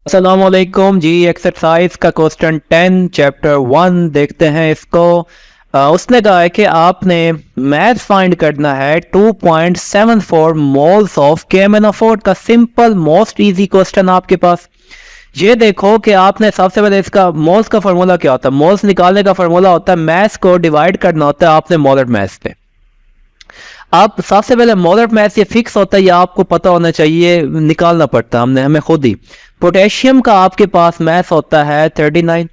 अस्सलामुअलैकुम जी। एक्सरसाइज का question 10 chapter 1 देखते हैं इसको। उसने कहा है कि आपने मैथ फाइंड करना है 2.74 मोल्स ऑफ केमेनाफोर्ड का। सिंपल मोस्ट इजी क्वेश्चन आपके पास। ये देखो कि आपने सबसे पहले इसका मोल्स का फार्मूला क्या होता है। मोल्स निकालने का फार्मूला होता है मैथ को डिवाइड करना होता है आपने मोलर मैथ पे। आप सबसे पहले मोलर मैथ ये फिक्स होता है, या आपको पता होना चाहिए, निकालना पड़ता है हमें खुद ही। पोटेशियम का आपके पास मैथ होता है 39।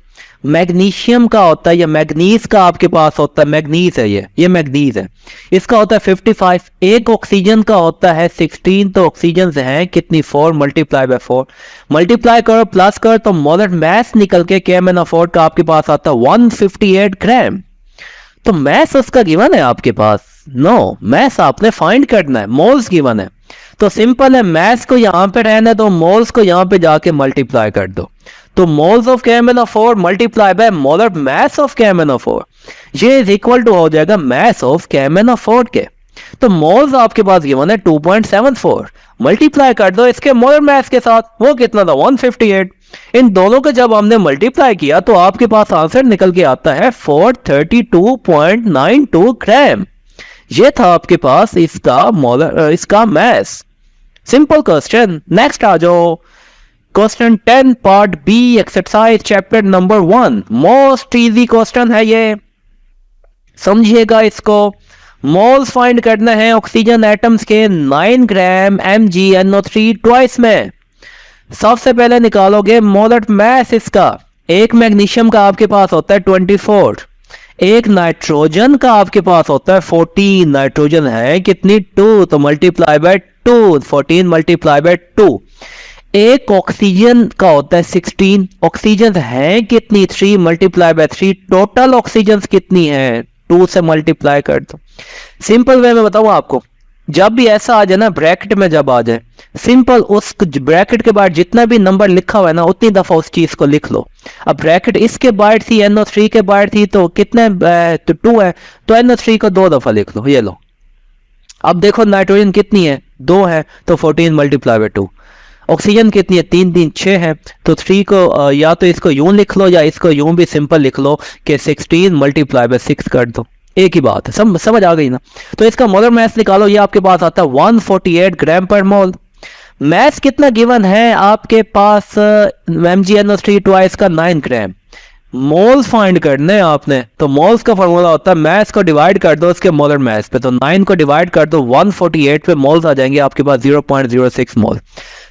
मैग्नीशियम का होता है, या मैग्नीज का आपके पास होता है, मैग्नीज है ये मैग्नीज है, इसका होता है 55। एक ऑक्सीजन का होता है 16। तो ऑक्सीजन हैं कितनी 4 मल्टीप्लाई बाय 4 मल्टीप्लाई करो प्लस करो तो मोलर मैथ निकल के केमेनाफोर्ड का आपके पास आता है 158 ग्राम। तो मैथ उसका गिवन है आपके पास। नो मैथ आपने फाइंड करना है, मोल्स गिवन है। तो सिंपल है, मैथ को यहां पे रहना है तो मोल्स को यहां पे जाके मल्टीप्लाई कर दो। तो मोल्स ऑफ केमेनाफोर्ड multiply by molar mass of केमेनाफोर्ड, ये इज इक्वल टू हो जाएगा मैथ ऑफ केमेनाफोर्ड के। तो मोल्स आपके पास गिवन है 2.74, मल्टीप्लाई कर दो इसके मोलर मैथ के साथ। वो कितना था 158। इन दोनों को जब हमने मल्टीप्लाई किया तो आपके पास आंसर निकल के आता है 432.92 ग्राम। ये था आपके पास इसका मैथ। Simple question. नेक्स्ट आ जाओ, question 10 part B exercise chapter number 1। Most easy question है ये, समझिएगा इसको। मोल्स फाइंड करना है ऑक्सीजन एटम्स के 9 ग्राम MgNO3 ट्वाइस में। सबसे पहले निकालोगे मोलर मैथ इसका। एक मैग्नीशियम का आपके पास होता है 24। एक नाइट्रोजन का आपके पास होता है 14। नाइट्रोजन है कितनी 2, तो मल्टीप्लाई बाय 2, 14 मल्टीप्लाई बाय 2। एक ऑक्सीजन का होता है 16। ऑक्सीजन है कितनी 3 मल्टीप्लाई बाय 3। टोटल ऑक्सीजन कितनी है 2 से मल्टीप्लाई कर दो। सिंपल वे में बताऊं आपको, जब भी ऐसा आ जाए ना ब्रैकेट में जब आ जाए, सिंपल उस ब्रैकेट के बाद जितना भी नंबर लिखा हुआ है ना उतनी दफा उस चीज को लिख लो। अब ब्रैकेट इसके बाहर थी, NO3 के बाहर थी, तो कितने तो 2 है, तो NO3 को 2 दफा लिख लो। ये लो, अब देखो नाइट्रोजन कितनी है 2 है, तो 14 मल्टीप्लाई बाय 2। ऑक्सीजन कितनी है 3 3 6 है, तो 3 को या तो इसको यूं लिख लो या इसको यूं भी सिंपल लिख लो कि 16 मल्टीप्लाई बाय 6 कर दो। एक ही बात है, समझ आ गई ना। तो इसका मोलर मैथ निकालो, ये आपके पास आता है 148 ग्राम पर मोल। मैथ कितना गिवन है आपके पास MgNO3 ट्वाइस का 9 ग्राम। मोल्स फाइंड करने आपने, तो मोल्स का फॉर्मूला होता है मैथ को डिवाइड कर दो उसके मोलर मैथ पे। तो 9 को डिवाइड कर दो 148 पे, मोल्स आ जाएंगे आपके पास 0.06 मोल।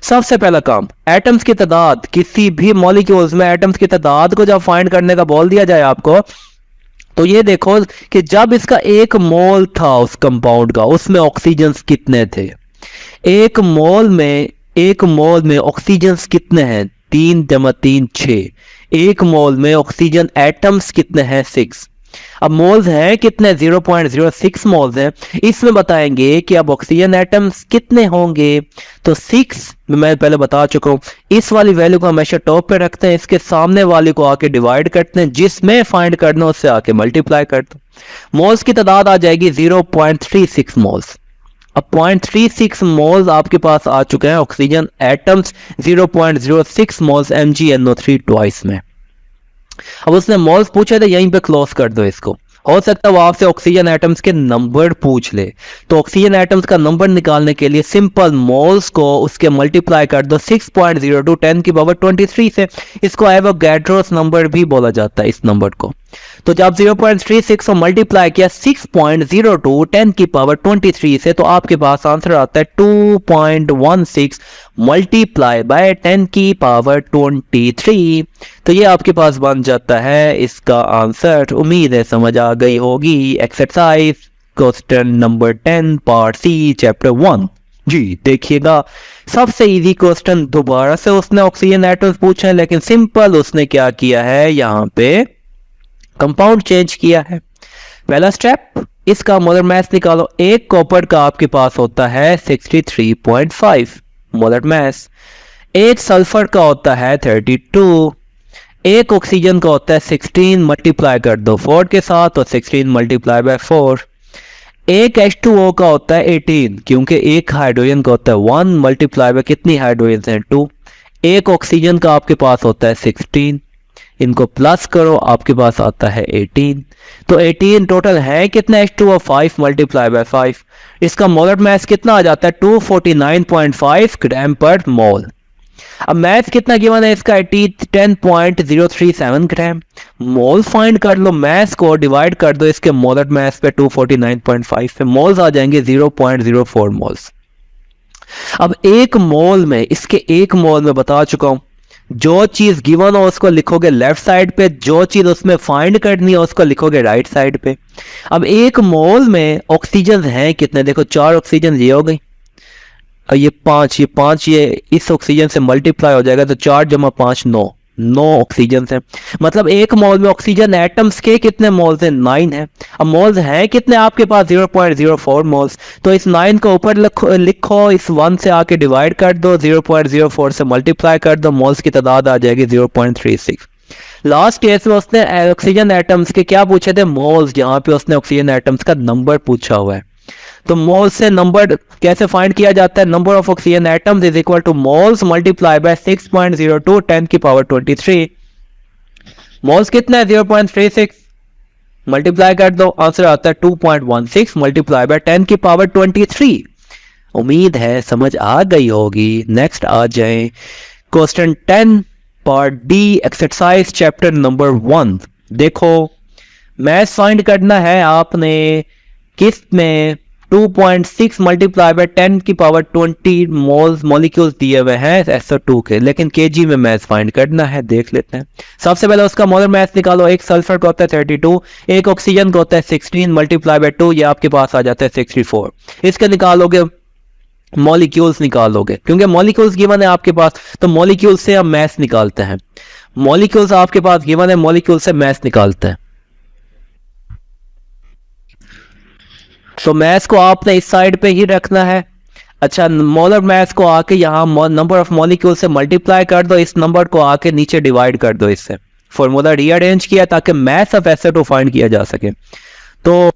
सबसे पहला काम, एटम्स की तादाद, किसी भी मॉलिक्यूल्स में एटम्स की तादाद को जब फाइंड करने का बोल दिया जाए आपको, तो ये देखो कि जब इसका 1 मोल था उस कंपाउंड का, उसमें ऑक्सीजन कितने थे। एक मोल में ऑक्सीजन कितने हैं 3 जमा 3 6। एक मोल में ऑक्सीजन एटम्स कितने हैं 6। अब मोल्स हैं कितने 0.06 मोल्स हैं। इसमें बताएंगे कि अब ऑक्सीजन एटम्स कितने होंगे, तो 6 मैं पहले बता चुका हूं। इस वाली वैल्यू को हमेशा टॉप पे रखते हैं, इसके सामने वाले को आके डिवाइड करते हैं, जिसमें फाइंड करना उससे आके मल्टीप्लाई कर दो। मोल्स की तादाद आ जाएगी 0.36 मोल्स। अब 0.36 मोल्स आपके पास आ चुके हैं oxygen atoms 0.06 moles MgNO3 twice में। अब उसने मोल्स पूछे थे, यहीं पे क्लोज कर दो इसको। हो सकता है वो आपसे ऑक्सीजन एटम्स के नंबर पूछ ले, तो ऑक्सीजन एटम्स का नंबर निकालने के लिए सिंपल मोल्स को उसके मल्टीप्लाई कर दो 6.02 10 की पावर 23 से। इसको एवोगैड्रोस नंबर भी बोला जाता है इस नंबर को। तो जब 0.36 को मल्टीप्लाई किया 6.02 10 की पावर 23 से, तो आपके पास आंसर आता है 2.16 मल्टीप्लाई बाय 10 की पावर 23। तो ये आपके पास बन जाता है इसका आंसर। उम्मीद है समझ आ गई होगी। Exercise question number 10 part C chapter 1 जी देखिएगा। सबसे इजी क्वेश्चन, दोबारा से उसने ऑक्सीजन एटम्स पूछे हैं, लेकिन सिंपल उसने क्या किया है, यहाँ पे कंपाउंड चेंज किया है। पहला स्टेप, इसका मोलर मैथ निकालो। एक कॉपर का आपके पास होता है 63.5 मोलर मैथ। एक सल्फर का होता है 32। एक ऑक्सीजन का होता है 16, मल्टीप्लाई कर दो 4 के साथ, तो 16 मल्टीप्लाई बाय 4। एक H2O का होता है 18, क्योंकि एक हाइड्रोजन का होता है 1, मल्टीप्लाई बाय कितनी हाइड्रोजन है 2। एक ऑक्सीजन का आपके पास होता है 16, इनको प्लस करो आपके पास आता है 18। तो 18 टोटल है कितना H2O 5 मल्टीप्लाई बाय 5, इसका मोलर मास कितना आ जाता है 249.5 ग्राम पर मोल। अब मैथ कितना गिवन है इसका 10.037 ग्राम। मोल फाइंड कर लो, मैथ को डिवाइड कर दो इसके मोलर मास पे 249.5 पे, मोल्स आ जाएंगे 0.04 मोल्स। अब एक मोल में, इसके एक मोल में बता चुका हूं, जो चीज गिवन हो उसको लिखोगे लेफ्ट साइड पे, जो चीज उसमें फाइंड करनी है उसको लिखोगे राइट साइड पे। अब एक मोल में ऑक्सीजन है कितने, देखो 4 ऑक्सीजन ये हो गई और ये 5 ये इस ऑक्सीजन से मल्टीप्लाई हो जाएगा, तो 4 जमा 5 9 ऑक्सीजन है। मतलब एक मोल में ऑक्सीजन एटम्स के कितने मोल्स हैं, 9 है। अब मोल्स हैं कितने आपके पास 0.04 मोल्स, तो इस 9 को ऊपर लिखो, इस 1 से आके डिवाइड कर दो, 0.04 से मल्टीप्लाई कर दो, मोल्स की तादाद आ जाएगी 0.36। लास्ट केस में उसने ऑक्सीजन एटम्स के क्या पूछे थे, मोल्स, जहां पे उसने ऑक्सीजन एटम्स का नंबर पूछा हुआ है। तो मोल्स से नंबर कैसे फाइंड किया जाता है, number of oxygen atoms is equal two moles multiply by 6.02 10 की पावर 23। मोल्स कितना है 0.36, मल्टीप्लाई कर दो, आंसर आता है 2.16 मल्टीप्लाई बाय 10 की पावर 23। उम्मीद है समझ आ गई होगी। नेक्स्ट आ जाए question 10 part D exercise chapter number 1। देखो मैथ फाइंड करना है आपने किस में 2.6 मल्टीप्लाई बाय 10 की पावर 20 मोल्स मॉलिक्यूल्स दिए हुए हैं SO2 के, लेकिन केजी में मैथ फाइंड करना है। देख लेते हैं। सबसे पहले उसका मोलर मास निकालो। एक सल्फर का होता है 32, एक ऑक्सीजन का होता है 16 मल्टीप्लाई बाय 2, ये आपके पास आ जाता है 64। इसके निकालोगे मॉलिक्यूल्स निकालोगे, क्योंकि मॉलिक्यूल्स गिवन है आपके पास, तो मॉलिक्यूल्स से हम मैथ निकालते हैं। मॉलिक्यूल्स आपके पास गिवन है, मॉलिक्यूल से मैथ निकालते हैं। तो मैथ को आपने इस साइड पे ही रखना है। अच्छा, मोलर मैथ को आके यहाँ नंबर ऑफ मॉलिक्यूल से मल्टीप्लाई कर दो, इस नंबर को आके नीचे डिवाइड कर दो। इससे फॉर्मूला रीअरेंज किया ताकि मैथ ऑफ SO2 फाइंड किया जा सके। तो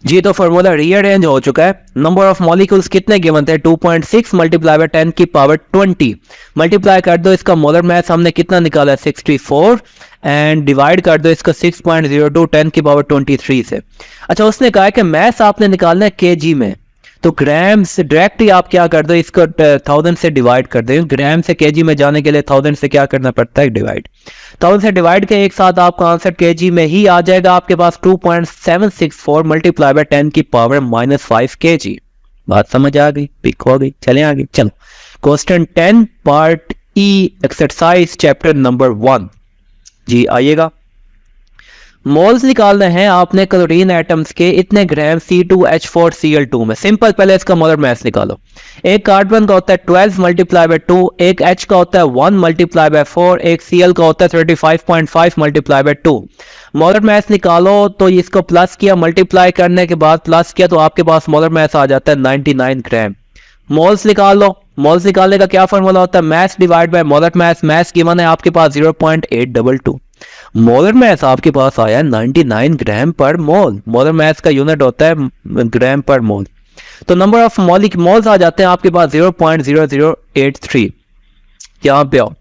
जी, तो फॉर्मूला रीअरेंज हो चुका है। नंबर ऑफ मॉलिक्यूल्स कितने गिवन थे, 2.6 मल्टीप्लाई बाय 10 की पावर 20 मल्टीप्लाई कर दो, इसका मोलर मास हमने कितना निकाला है 64, एंड डिवाइड कर दो इसको 6.02 10 की पावर 23 से। अच्छा, उसने कहा है कि मैथ आपने निकालना है केजी में, तो ग्राम से डायरेक्ट ही आप क्या कर दो, इसको 1000 से डिवाइड कर दो। ग्राम से केजी में जाने के लिए 1000 से क्या करना पड़ता है, डिवाइड। 1000 से डिवाइड के एक साथ आपका आंसर केजी में ही आ जाएगा आपके पास 2.764 मल्टीप्लाई बाय 10 की पावर -5 केजी। बात समझ आ गई, पिक हो गई। चले आगे, चलो क्वेश्चन 10 पार्ट ई एक्सरसाइज चैप्टर नंबर 1। जी आइएगा। मोल्स निकालने हैं आपने क्लोरीन एटम्स के, इतने ग्राम C2H4Cl2 में। सिंपल, पहले इसका मोलर मास निकालो। एक कार्बन का होता है 12 मल्टीप्लाई बाय 2, एक H का होता है 1 मल्टीप्लाई बाय 4, एक Cl का होता है 35.5 मल्टीप्लाई बाय 2। मोलर मास निकालो, तो इसको प्लस किया, मल्टीप्लाई करने के बाद प्लस किया, तो आपके पास मोलर मास आ जाता है 99 ग्राम। मोल्स निकाल लो। मोल्स निकालने का क्या फॉर्मूला होता है, मास divide by molar mass. Mass given है आपके पास 0.822, मोलर मास आपके पास आया 99 ग्राम पर मोल। मोलर मास का यूनिट होता है ग्राम पर मोल। तो नंबर ऑफ मोल्स आ जाते हैं आपके पास 0.0083। यहाँ पे आओ,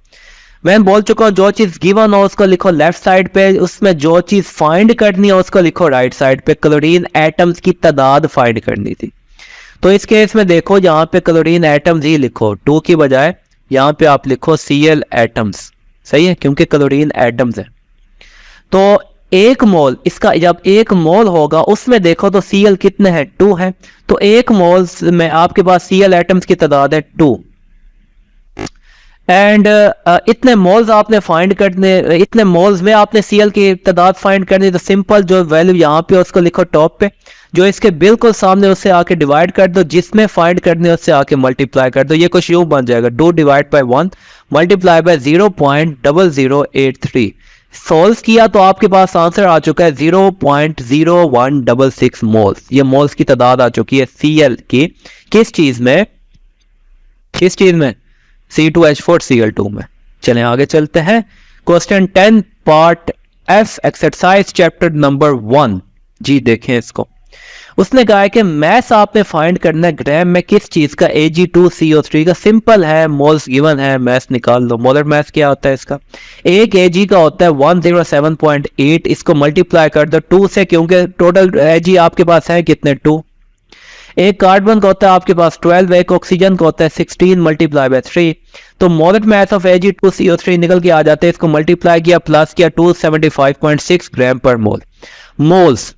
मैं बोल चुका हूँ, जो चीज गिवन हो उसको लिखो लेफ्ट साइड पे, उसमें जो चीज फाइंड करनी है उसको लिखो राइट साइड पे। क्लोरीन एटम्स की तादाद फाइंड करनी थी, तो इस केस में देखो यहाँ पे क्लोरीन एटम्स ही लिखो, 2 की बजाय यहाँ पे आप लिखो Cl एटम्स। सही है, क्योंकि क्लोरीन एटम्स है। तो एक मोल, इसका जब एक मोल होगा उसमें देखो तो Cl कितने हैं, 2 है। तो एक मोल में आपके पास Cl एटम्स की तादाद है 2, एंड इतने मोल्स आपने फाइंड करने, इतने मोल्स में आपने Cl की तादाद फाइंड करनी। तो सिंपल, जो वैल्यू यहाँ पे उसको लिखो टॉप पे, जो इसके बिल्कुल सामने उससे आके डिवाइड कर दो, जिसमें फाइंड करने उससे आके मल्टीप्लाई कर दो। ये कुछ यूं बन जाएगा, 2 divide by 1 multiply by 0.0083। Solve किया तो आपके पास आंसर आ चुका है 0.0166 मोल्स। ये मोल्स की तादाद आ चुकी है Cl की, किस चीज में, किस चीज में, C2H4Cl2 में। चलें आगे चलते हैं। Question 10 part F exercise chapter number 1। जी देखें इसको। उसने कहा है कि मैथ आपने फाइंड करना है ग्राम में किस चीज का, Ag2CO3 का। सिंपल है, मोल्स गिवन है, मैथ निकाल लो। मोलर मैथ क्या होता है इसका, एक Ag का होता है 107.8, इसको मल्टीप्लाई कर दो 2 से, क्योंकि टोटल Ag आपके पास है कितने, 2। एक कार्बन का होता है आपके पास 12, एक ऑक्सीजन का होता है 16 मल्टीप्लाई बाय 3। तो मोलर मैथ ऑफ Ag2CO3 निकल के आ जाते हैं, इसको मल्टीप्लाई किया प्लस किया 275.6 ग्राम पर मोल। मोल्स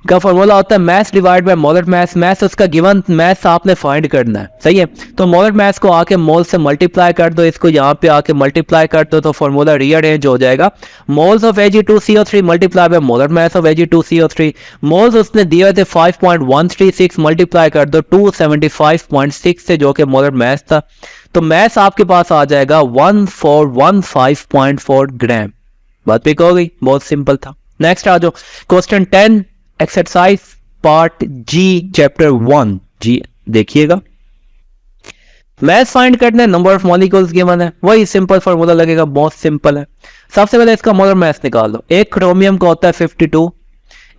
का फॉर्मूला होता है math divide by molar math. Math उसका गिवन मैथ आपने फाइंड करना है, सही है। तो मोलर मैथ को आके मोल से मल्टीप्लाई कर दो, इसको यहाँ पे आके मल्टीप्लाई कर दो तो फॉर्मूला रीअरेंज हो जाएगा। Moles of Ag2CO3 multiply by molar mass of Ag2CO3। Moles उसने दिए हुए थे 5.136, मल्टीप्लाई कर दो 275.6 से, जो कि मोलर मैथ था। तो मैथ आपके पास आ जाएगा 1415.4 ग्राम। बात पिक हो गई, बहुत सिंपल था। नेक्स्ट आ जाओ, क्वेश्चन 10 एक्सरसाइज पार्ट जी चैप्टर 1 जी देखिएगा। मैथ फाइंड करना है, नंबर ऑफ मॉलिक्यूल्स गिवन है, वही सिंपल फार्मूला लगेगा, बहुत सिंपल है। सबसे पहले इसका मोलर मास निकाल लो। एक क्रोमियम का होता है 52,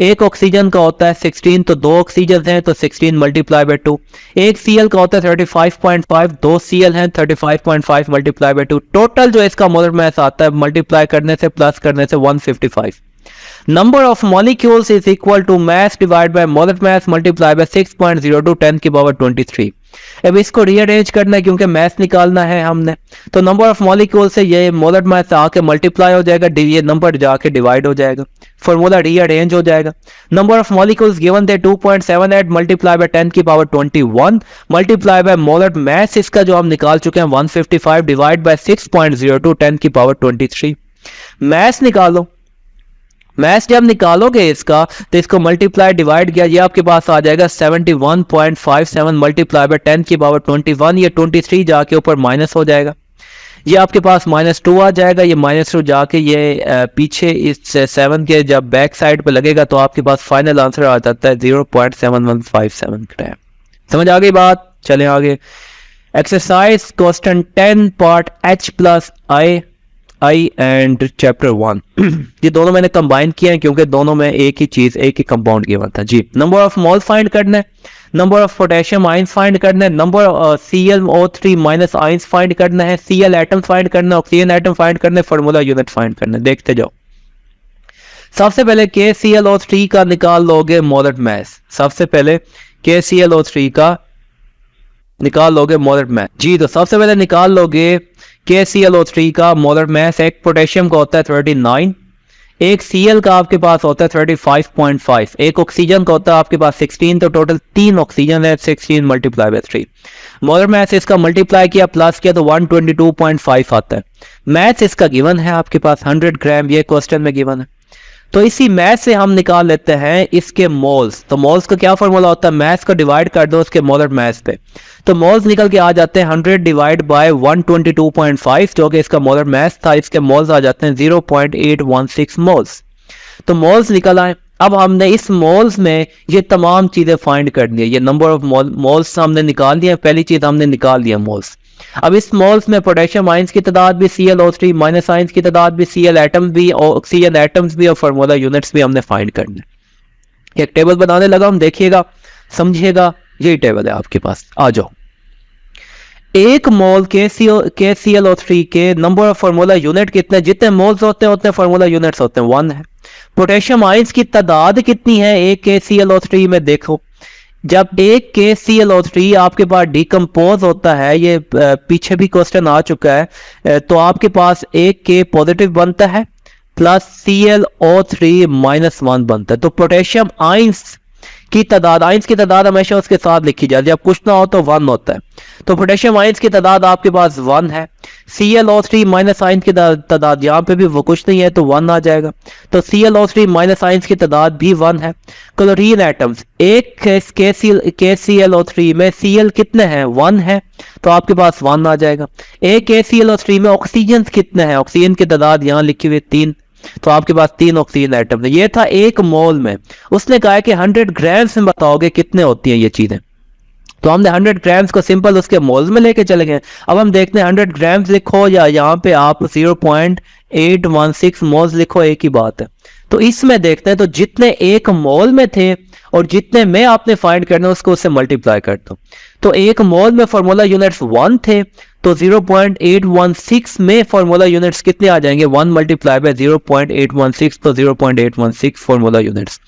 एक ऑक्सीजन का होता है 16, तो 2 ऑक्सीजन हैं तो 16 मल्टीप्लाई बाय 2। एक Cl का होता है 35.5, 2 Cl हैं 35.5 मल्टीप्लाई बाय 2। टोटल जो इसका मोलर मास आता है मल्टीप्लाई करने से प्लस करने से 155। Number of molecules is equal to mass divide by molar mass multiply by 6.02 10 की पावर 23। अब इसको रीअरेंज करना है क्योंकि मास निकालना है हमने, तो नंबर ऑफ मॉलिक्यूल से ये मोलर मास आके मल्टीप्लाई हो जाएगा, ये नंबर जाके डिवाइड हो जाएगा, फॉर्मूला रीअरेंज हो जाएगा। नंबर ऑफ मॉलिक्यूल्स गिवन थे 2.78 मल्टीप्लाई बाय 10 की पावर 21 मल्टीप्लाई बाय मोलर मास, इसका जो हम निकाल चुके हैं 155 डिवाइड बाय 6.02 10 की पावर 23। मास निकालो। मैथ जब निकालोगे इसका तो इसको मल्टीप्लाई डिवाइड किया, ये आपके पास आ जाएगा 71.57 मल्टीप्लाई बाय 10 की पावर 21। ये 23 जाके ऊपर माइनस हो जाएगा, ये आपके पास -2 आ जाएगा, ये -2 जाके ये पीछे इस 7 के जब बैक साइड पे लगेगा तो आपके पास फाइनल आंसर आ जाता है 0.7157 ग्राम। समझ आ गई बात, चलें आगे। Exercise question 10 part H plus I and chapter 1 ये दोनों मैंने कंबाइन किए हैं क्योंकि दोनों में एक ही चीज, एक ही कंपाउंड गिवन था जी। नंबर ऑफ मोल फाइंड करना है, number of potassium ions find करना है, number ClO3 minus ions find करना है, Cl एटम फाइंड करना है, ऑक्सीजन एटम फाइंड करना है, फार्मूला यूनिट फाइंड करना है। देखते जाओ। सबसे पहले KClO3 का निकाल लोगे मोलर मास। सबसे पहले KClO3 का निकाल लोगे मोलर मास जी। तो सबसे पहले निकाल लोगे KClO3 का मोलर मास। एक पोटेशियम का होता है 39, एक Cl का आपके पास होता है 35.5, एक ऑक्सीजन का होता है आपके पास 16, तो टोटल 3 ऑक्सीजन है, 16 मल्टीप्लाई बाय 3। मोलर मास इसका मल्टीप्लाई किया प्लस किया तो 122.5 आता है। मैथ इसका गिवन है आपके पास 100 ग्राम, ये क्वेश्चन में गिवन है। तो इसी मैथ से हम निकाल लेते हैं इसके मोल्स। तो मोल्स का क्या फॉर्मूला होता है, मैथ को डिवाइड कर दो उसके मोलर मास पे, तो मोल्स निकल के आ जाते हैं 100 डिवाइड बाय 122.5 जो कि इसका मोलर मास था, इसके मोल्स आ जाते हैं 0.816 मोल्स। तो मोल्स निकल आए। अब हमने इस मोल्स में ये तमाम चीजें फाइंड करनी है, ये नंबर ऑफ मोल्स हमने निकाल दिया। पहली चीज हमने निकाल दिया मोल्स। अब इस मोल्स में पोटेशियम आयंस की तादाद भी, ClO3 माइनस आयंस की तादाद भी, Cl एटम भी, ऑक्सीजन एटम्स भी और फार्मूला यूनिट्स भी हमने फाइंड करना है। एक टेबल बनाने लगा हम, देखिएगा समझिएगा, यही टेबल है आपके पास। आ जाओ। एक मोल KClO3 के नंबर ऑफ फार्मूला यूनिट कितने, जितने मोल्स होते हैं उतने फार्मूला यूनिट्स होते हैं, 1 है। पोटेशियम आयंस की तादाद कितनी है एक KClO3 में, देखो जब एक KClO3 आपके पास डिकम्पोज होता है, ये पीछे भी क्वेश्चन आ चुका है, तो आपके पास एक K पॉजिटिव बनता है प्लस ClO3 -1 बनता है। तो पोटेशियम आयंस की तादाद हमेशा उसके साथ लिखी जाती है, जब कुछ ना हो तो 1 होता है। तो पोटेशियम आयंस की तादाद आपके पास 1 है। ClO3 माइनस आयंस की तादाद यहाँ पे भी वो कुछ नहीं है तो 1 आ जाएगा, तो ClO3 माइनस आयंस की तादाद भी 1 है। क्लोरीन एटम्स, एक KClO3 में Cl कितने हैं, 1 है, तो आपके पास 1 आ जाएगा। एक KClO3 में ऑक्सीजन कितने हैं, ऑक्सीजन की तादाद यहाँ लिखी हुई 3, तो आपके पास 3 ऑक्सीजन एटम है। ये था एक मोल में। उसने कहा है कि 100 ग्राम्स में बताओगे कितने होती हैं ये चीजें, तो हमने 100 ग्राम्स को सिंपल उसके मोल्स में लेके चले गए। अब हम देखते हैं 100 ग्राम्स लिखो या यहाँ पे आप 0.816 मोल्स लिखो, एक ही बात है। तो इसमें देखते हैं, तो जितने एक मोल में थे और जितने में आपने फाइंड करना है उसको उससे मल्टीप्लाई कर दो। तो एक मोल में फार्मूला यूनिट्स 1 थे, तो 0.816 में फार्मूला यूनिट्स कितने आ जाएंगे, 1 मल्टीप्लाई बाय 0.816, तो 0.816 फार्मूला यूनिट्स।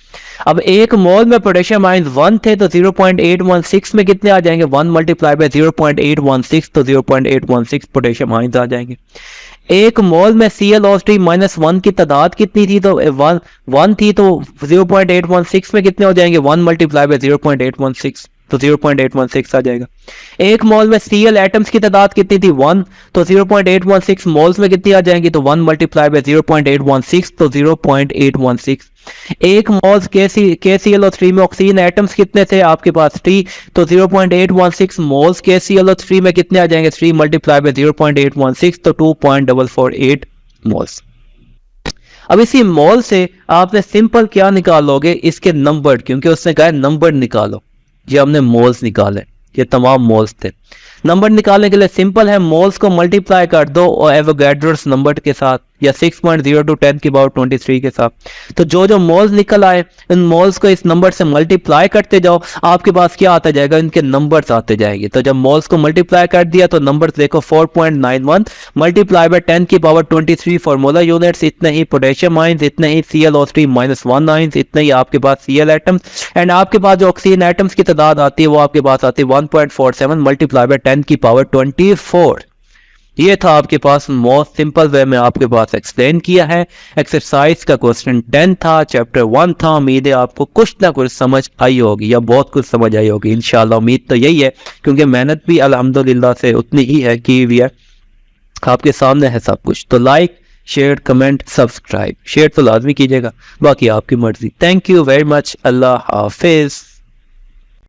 अब एक मोल में पोटेशियम आयंस 1 थे, तो 0.816 में कितने आ जाएंगे, 1 मल्टीप्लाई बाय 0.816, तो 0.816 पोटेशियम आयंस आ जाएंगे। एक मोल में ClO3 -1 की तादाद कितनी थी, तो 1 थी, तो 0.816 में कितने हो जाएंगे, 1 मल्टीप्लाई बाय 0.816, तो 0.816 आ जाएगा। एक मोल में Cl एटम्स की तादाद कितनी थी, 1, तो 0.816 मोल्स में कितनी आ जाएंगी, तो 1 मल्टीप्लाई बाय 0.816, तो 0.816। एक मोल्स KClO3 में ऑक्सीजन एटम्स कितने थे आपके पास, 3, तो 0.816 मोल्स KClO3 में कितने आ जाएंगे, 3 मल्टीप्लाई बाय 0.816, तो 2.448 मोल्स। अब इसी मोल से आपने सिंपल क्या निकालोगे, इसके नंबर, क्योंकि उसने कहा नंबर निकालो। ये हमने मोल्स निकाले, ये तमाम मोल्स थे। नंबर निकालने के लिए सिंपल है, मोल्स को मल्टीप्लाई कर दो और एवोगाड्रोस नंबर के साथ, या 6.02 10 की पावर 23 के साथ। तो जो जो मोल्स निकल आए, इन मोल्स को इस नंबर से मल्टीप्लाई करते जाओ, आपके पास क्या आता जाएगा, इनके नंबर्स आते जाएंगे। तो जब मोल्स को मल्टीप्लाई कर दिया तो नंबर्स देखो, 4.91 मल्टीप्लाई बाय 10 की पावर 23 फार्मूला यूनिट्स, इतने ही पोटेशियम आयंस, इतने ही ClO3 -1 आयंस, इतने ही आपके पास Cl एटम्स, एंड आपके पास जो ऑक्सीजन एटम्स की तादाद आती है वो आपके पास आती है 1.47 मल्टीप्लाई बाय 10 की पावर 24। ये था आपके पास मोस्ट सिंपल वे में आपके पास एक्सप्लेन किया है। एक्सरसाइज का क्वेश्चन 10 था, चैप्टर 1 था। उम्मीद है आपको कुछ ना कुछ समझ आई होगी या बहुत कुछ समझ आई होगी इंशाल्लाह। उम्मीद तो यही है, क्योंकि मेहनत भी अल्हम्दुलिल्लाह से उतनी ही है की हुई है, आपके सामने है सब कुछ। तो like, share, comment, subscribe, share तो लाजमी कीजिएगा, बाकी आपकी मर्जी। Thank you very much, Allah Hafiz.